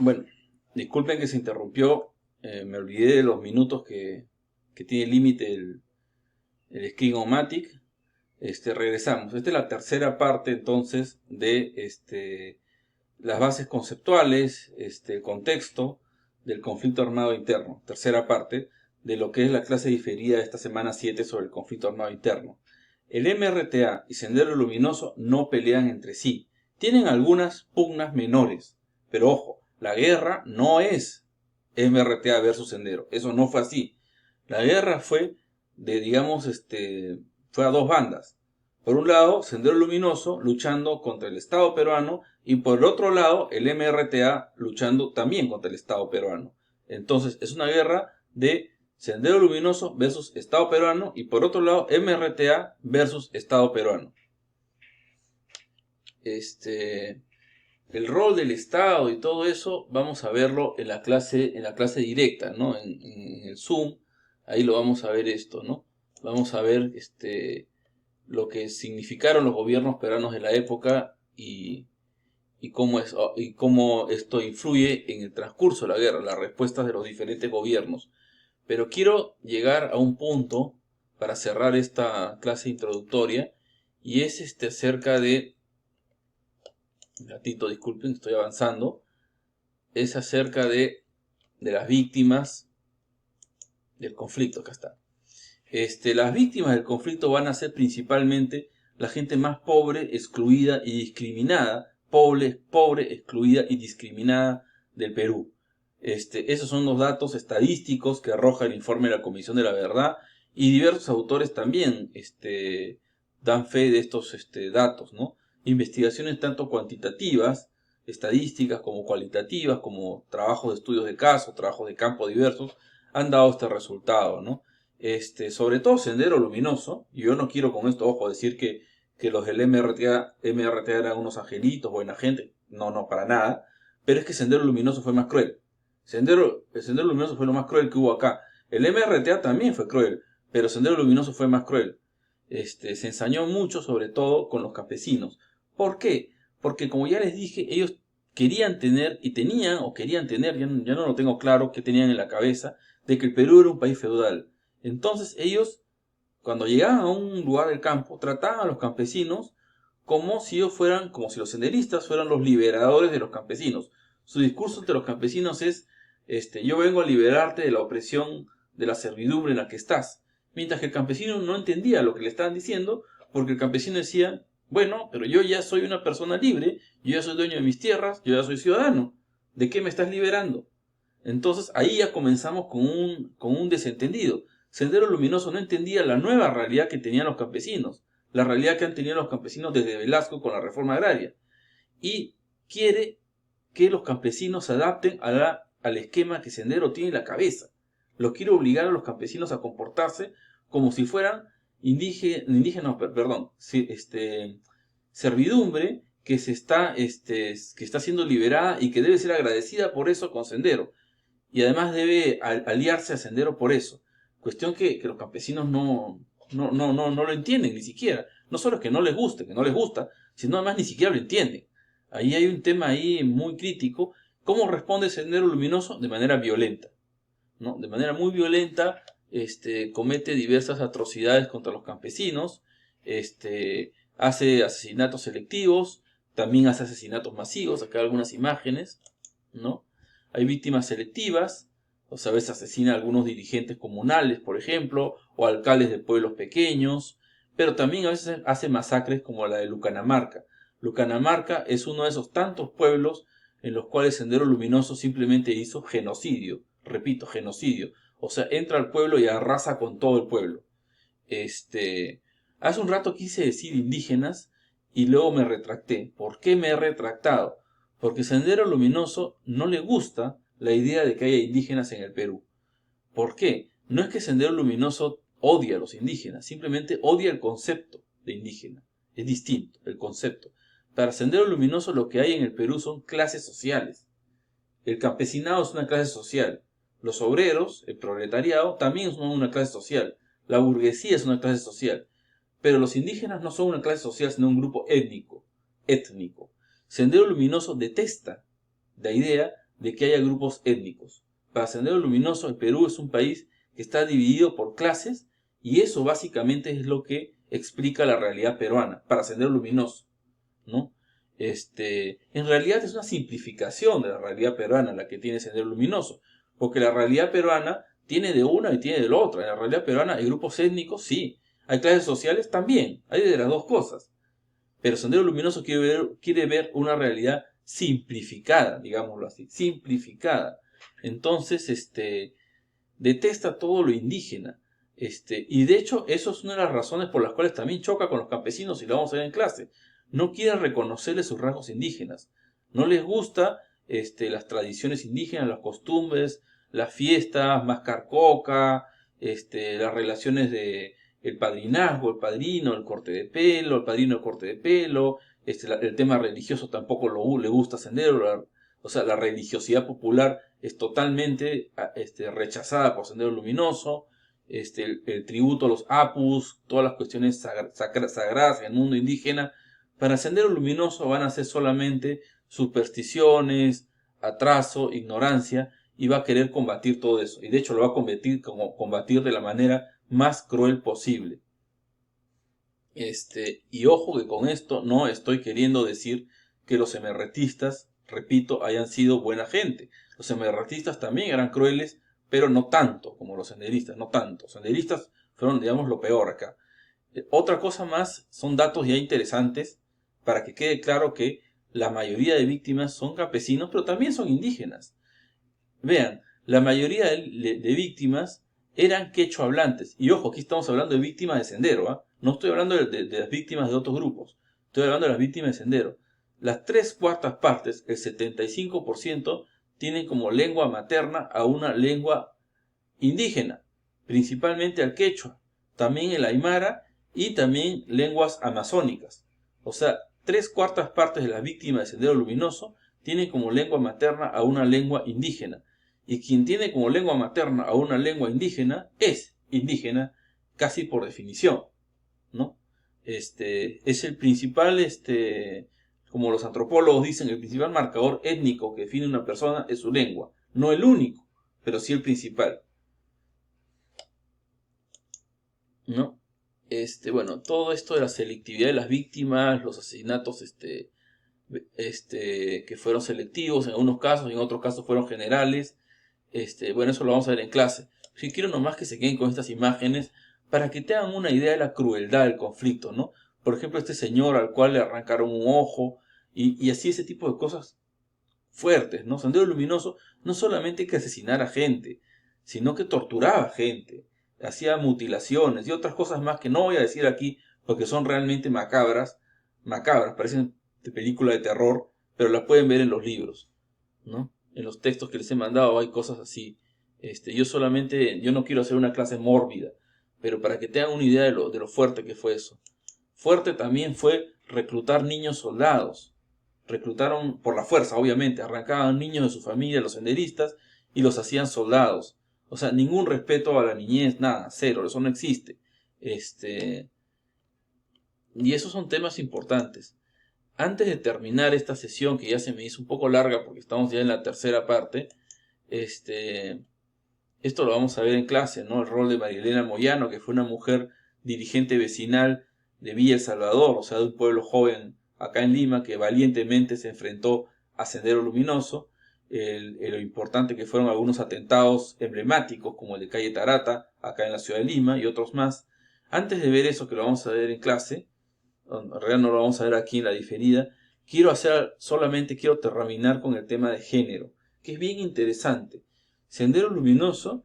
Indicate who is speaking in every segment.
Speaker 1: Bueno, disculpen que se interrumpió, me olvidé de los minutos que tiene límite el Screen-O-Matic. Regresamos. Esta es la tercera parte entonces de las bases conceptuales, contexto del conflicto armado interno. Tercera parte de lo que es la clase diferida de esta semana 7 sobre el conflicto armado interno. El MRTA y Sendero Luminoso no pelean entre sí. Tienen algunas pugnas menores, pero ojo, la guerra no es MRTA versus Sendero. Eso no fue así. La guerra fue fue a dos bandas. Por un lado, Sendero Luminoso luchando contra el Estado peruano y por el otro lado, el MRTA luchando también contra el Estado peruano. Entonces, es una guerra de Sendero Luminoso versus Estado peruano y por otro lado, MRTA versus Estado peruano. El rol del Estado y todo eso vamos a verlo en la clase directa, ¿no? En el Zoom, ahí lo vamos a ver esto, ¿no? Vamos a ver lo que significaron los gobiernos peruanos de la época y cómo esto influye en el transcurso de la guerra, las respuestas de los diferentes gobiernos. Pero quiero llegar a un punto para cerrar esta clase introductoria y es acerca de, un ratito, disculpen, estoy avanzando, es acerca de las víctimas del conflicto. Acá está. Las víctimas del conflicto van a ser principalmente la gente más pobre, excluida y discriminada, pobre, excluida y discriminada del Perú. Esos son los datos estadísticos que arroja el informe de la Comisión de la Verdad y diversos autores también dan fe de estos datos, ¿no? Investigaciones tanto cuantitativas, estadísticas, como cualitativas, como trabajos de estudios de caso, trabajos de campo diversos, han dado este resultado, ¿no? Sobre todo Sendero Luminoso, y yo no quiero con esto, ojo, decir que los del MRTA eran unos angelitos, buena gente, no, para nada, pero es que Sendero Luminoso fue más cruel. El Sendero Luminoso fue lo más cruel que hubo acá. El MRTA también fue cruel, pero Sendero Luminoso fue más cruel. Se ensañó mucho, sobre todo con los campesinos. ¿Por qué? Porque como ya les dije, ellos querían tener, y tenían, o querían tener, ya no lo tengo claro, qué tenían en la cabeza, de que el Perú era un país feudal. Entonces ellos, cuando llegaban a un lugar del campo, trataban a los campesinos como si ellos fueran, como si los senderistas fueran los liberadores de los campesinos. Su discurso ante los campesinos es, yo vengo a liberarte de la opresión, de la servidumbre en la que estás. Mientras que el campesino no entendía lo que le estaban diciendo, porque el campesino decía, bueno, pero yo ya soy una persona libre, yo ya soy dueño de mis tierras, yo ya soy ciudadano. ¿De qué me estás liberando? Entonces ahí ya comenzamos con un desentendido. Sendero Luminoso no entendía la nueva realidad que tenían los campesinos, la realidad que han tenido los campesinos desde Velasco con la reforma agraria. Y quiere que los campesinos se adapten al esquema que Sendero tiene en la cabeza. Lo quiere obligar a los campesinos a comportarse como si fueran servidumbre que está siendo liberada y que debe ser agradecida por eso con Sendero. Y además debe aliarse a Sendero por eso. Cuestión que los campesinos no lo entienden ni siquiera. No solo es que no les guste, que no les gusta, sino además ni siquiera lo entienden. Ahí hay un tema ahí muy crítico. ¿Cómo responde Sendero Luminoso? De manera violenta, ¿no? De manera muy violenta, comete diversas atrocidades contra los campesinos, hace asesinatos selectivos, también hace asesinatos masivos. Acá hay algunas imágenes, ¿no? Hay víctimas selectivas, o sea, a veces asesina a algunos dirigentes comunales, por ejemplo, o alcaldes de pueblos pequeños, pero también a veces hace masacres como la de Lucanamarca. Lucanamarca es uno de esos tantos pueblos en los cuales Sendero Luminoso simplemente hizo genocidio, repito, genocidio. O sea, entra al pueblo y arrasa con todo el pueblo. Hace un rato quise decir indígenas y luego me retracté. ¿Por qué me he retractado? Porque Sendero Luminoso no le gusta la idea de que haya indígenas en el Perú. ¿Por qué? No es que Sendero Luminoso odie a los indígenas, simplemente odia el concepto de indígena. Es distinto el concepto. Para Sendero Luminoso lo que hay en el Perú son clases sociales. El campesinado es una clase social. Los obreros, el proletariado, también son una clase social. La burguesía es una clase social. Pero los indígenas no son una clase social, sino un grupo étnico. Sendero Luminoso detesta la idea de que haya grupos étnicos. Para Sendero Luminoso, el Perú es un país que está dividido por clases y eso básicamente es lo que explica la realidad peruana, para Sendero Luminoso, ¿no? En realidad es una simplificación de la realidad peruana la que tiene Sendero Luminoso, porque la realidad peruana tiene de una y tiene de la otra. En la realidad peruana hay grupos étnicos, sí. Hay clases sociales también. Hay de las dos cosas. Pero Sendero Luminoso quiere ver una realidad simplificada, digámoslo así. Simplificada. Entonces, detesta todo lo indígena. Y de hecho, eso es una de las razones por las cuales también choca con los campesinos y lo vamos a ver en clase. No quiere reconocerles sus rasgos indígenas. No les gusta las tradiciones indígenas, las costumbres, las fiestas, mascar coca, las relaciones de el padrinazgo, el padrino, el corte de pelo, el padrino, el corte de pelo, el tema religioso tampoco le gusta Sendero, o sea, la religiosidad popular es totalmente rechazada por Sendero Luminoso, el tributo a los apus, todas las cuestiones sagradas en el mundo indígena, para Sendero Luminoso van a ser solamente supersticiones, atraso, ignorancia, y va a querer combatir todo eso. Y de hecho lo va a combatir de la manera más cruel posible. Y ojo que con esto no estoy queriendo decir que los emerretistas, repito, hayan sido buena gente. Los emerretistas también eran crueles, pero no tanto como los senderistas, no tanto. Los senderistas fueron, digamos, lo peor acá. Otra cosa más, son datos ya interesantes para que quede claro que la mayoría de víctimas son campesinos, pero también son indígenas. Vean, la mayoría de víctimas eran quechua hablantes. Y ojo, aquí estamos hablando de víctimas de Sendero, ¿ah? No estoy hablando de las víctimas de otros grupos. Estoy hablando de las víctimas de Sendero. Las 3/4 partes, el 75%, tienen como lengua materna a una lengua indígena, principalmente al quechua, también el aymara y también lenguas amazónicas. O sea, 3/4 partes de las víctimas de Sendero Luminoso tienen como lengua materna a una lengua indígena. Y quien tiene como lengua materna a una lengua indígena es indígena casi por definición, ¿no? Es el principal, como los antropólogos dicen, el principal marcador étnico que define una persona es su lengua. No el único, pero sí el principal, ¿no? Bueno, todo esto de la selectividad de las víctimas, los asesinatos, que fueron selectivos en algunos casos, y en otros casos fueron generales. Bueno, eso lo vamos a ver en clase. Sí, quiero nomás que se queden con estas imágenes para que tengan una idea de la crueldad del conflicto, ¿no? Por ejemplo, este señor al cual le arrancaron un ojo y así ese tipo de cosas fuertes, ¿no? Sendero Luminoso no solamente que asesinara gente, sino que torturaba gente, hacía mutilaciones y otras cosas más que no voy a decir aquí porque son realmente macabras, parecen de película de terror, pero las pueden ver en los libros, ¿no? En los textos que les he mandado hay cosas así. Yo no quiero hacer una clase mórbida, pero para que tengan una idea de lo fuerte que fue eso. Fuerte también fue reclutar niños soldados. Reclutaron por la fuerza, obviamente, arrancaban niños de su familia, los senderistas, y los hacían soldados. O sea, ningún respeto a la niñez, nada, cero, eso no existe. Y esos son temas importantes. Antes de terminar esta sesión, que ya se me hizo un poco larga porque estamos ya en la tercera parte, esto lo vamos a ver en clase, ¿no? El rol de Marilena Moyano, que fue una mujer dirigente vecinal de Villa El Salvador, o sea, de un pueblo joven acá en Lima, que valientemente se enfrentó a Sendero Luminoso. Lo importante que fueron algunos atentados emblemáticos, como el de calle Tarata, acá en la ciudad de Lima, y otros más. Antes de ver eso, que lo vamos a ver en clase, en realidad no lo vamos a ver aquí en la diferida, quiero terminar con el tema de género, que es bien interesante. Sendero Luminoso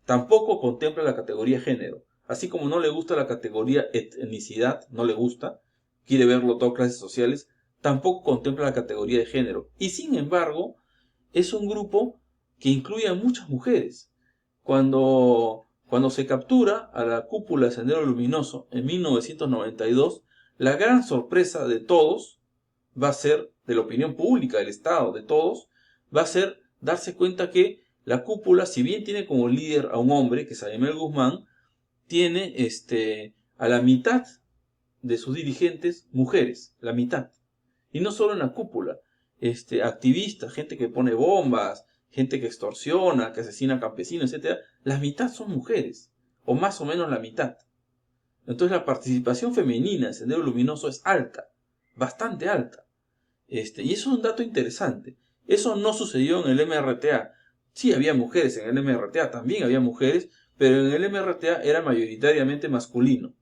Speaker 1: tampoco contempla la categoría género, así como no le gusta la categoría etnicidad, no le gusta, quiere verlo todo clases sociales, tampoco contempla la categoría de género, y sin embargo es un grupo que incluye a muchas mujeres. Cuando se captura a la cúpula de Sendero Luminoso en 1992, la gran sorpresa de todos va a ser, de la opinión pública del Estado, de todos, va a ser darse cuenta que la cúpula, si bien tiene como líder a un hombre, que es Aymel Guzmán, tiene a la mitad de sus dirigentes mujeres, la mitad. Y no solo en la cúpula, activistas, gente que pone bombas, gente que extorsiona, que asesina campesinos, etcétera, la mitad son mujeres, o más o menos la mitad. Entonces la participación femenina en Sendero Luminoso es alta, bastante alta. Y eso es un dato interesante. Eso no sucedió en el MRTA. Sí había mujeres en el MRTA, también había mujeres, pero en el MRTA era mayoritariamente masculino.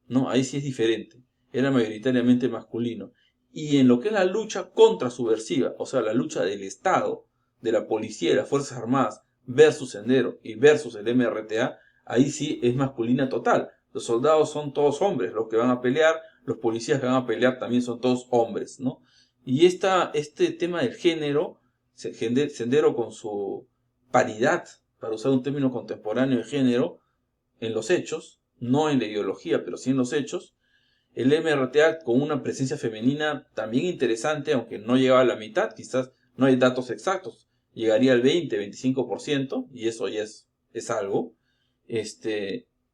Speaker 1: No, ahí sí es diferente. Era mayoritariamente masculino. Y en lo que es la lucha contrasubversiva, o sea, la lucha del Estado, de la policía y las Fuerzas Armadas versus Sendero y versus el MRTA, ahí sí es masculina total. Los soldados son todos hombres, los que van a pelear, los policías que van a pelear también son todos hombres, ¿no? Y este tema del género, Sendero con su paridad, para usar un término contemporáneo de género, en los hechos, no en la ideología, pero sí en los hechos. El MRTA con una presencia femenina también interesante, aunque no llegaba a la mitad, quizás no hay datos exactos, llegaría al 20-25%, y eso ya es algo.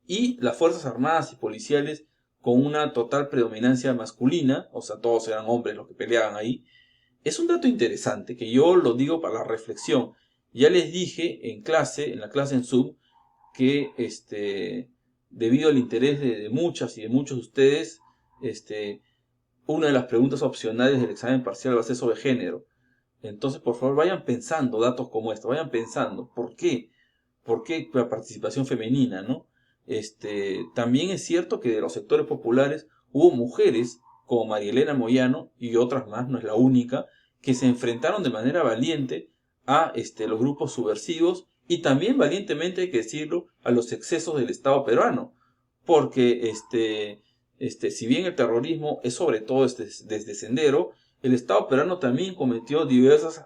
Speaker 1: Y las Fuerzas Armadas y Policiales con una total predominancia masculina, o sea, todos eran hombres los que peleaban ahí. Es un dato interesante que yo lo digo para la reflexión. Ya les dije en clase, en la clase en Zoom, que debido al interés de muchas y de muchos de ustedes, una de las preguntas opcionales del examen parcial va a ser sobre género. Entonces, por favor, vayan pensando datos como estos, vayan pensando, ¿por qué? ¿Por qué la participación femenina, no? También es cierto que de los sectores populares hubo mujeres como María Elena Moyano y otras más, no es la única, que se enfrentaron de manera valiente a los grupos subversivos y también valientemente, hay que decirlo, a los excesos del Estado peruano. Porque si bien el terrorismo es sobre todo desde Sendero, el Estado peruano también cometió diversos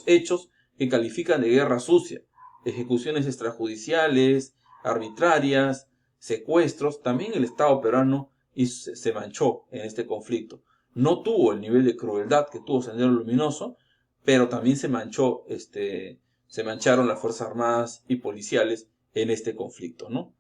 Speaker 1: hechos que califican de guerra sucia, ejecuciones extrajudiciales, arbitrarias, secuestros. También el Estado peruano se manchó en este conflicto. No tuvo el nivel de crueldad que tuvo Sendero Luminoso, pero también se mancharon las Fuerzas Armadas y policiales en este conflicto, ¿no?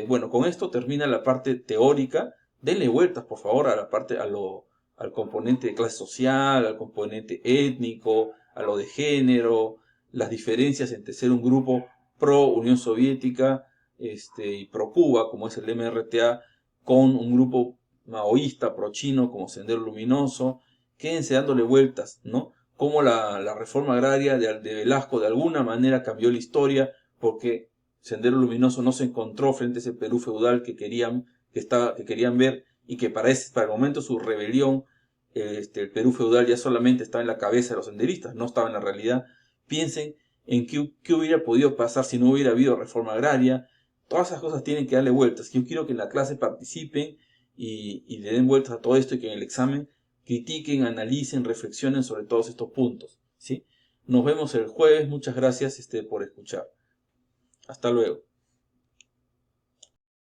Speaker 1: Bueno, con esto termina la parte teórica. Denle vueltas, por favor, a la parte, al componente de clase social, al componente étnico, a lo de género, las diferencias entre ser un grupo pro Unión Soviética y pro Cuba, como es el MRTA, con un grupo maoísta, pro chino, como Sendero Luminoso. Quédense dándole vueltas, ¿no? Cómo la reforma agraria de Velasco de alguna manera cambió la historia, porque Sendero Luminoso no se encontró frente a ese Perú feudal que querían ver, y que para el momento de su rebelión, el Perú feudal ya solamente estaba en la cabeza de los senderistas, no estaba en la realidad. Piensen en qué hubiera podido pasar si no hubiera habido reforma agraria. Todas esas cosas tienen que darle vueltas. Yo quiero que en la clase participen y le den vueltas a todo esto, y que en el examen critiquen, analicen, reflexionen sobre todos estos puntos, ¿sí? Nos vemos el jueves. Muchas gracias por escuchar. Hasta luego.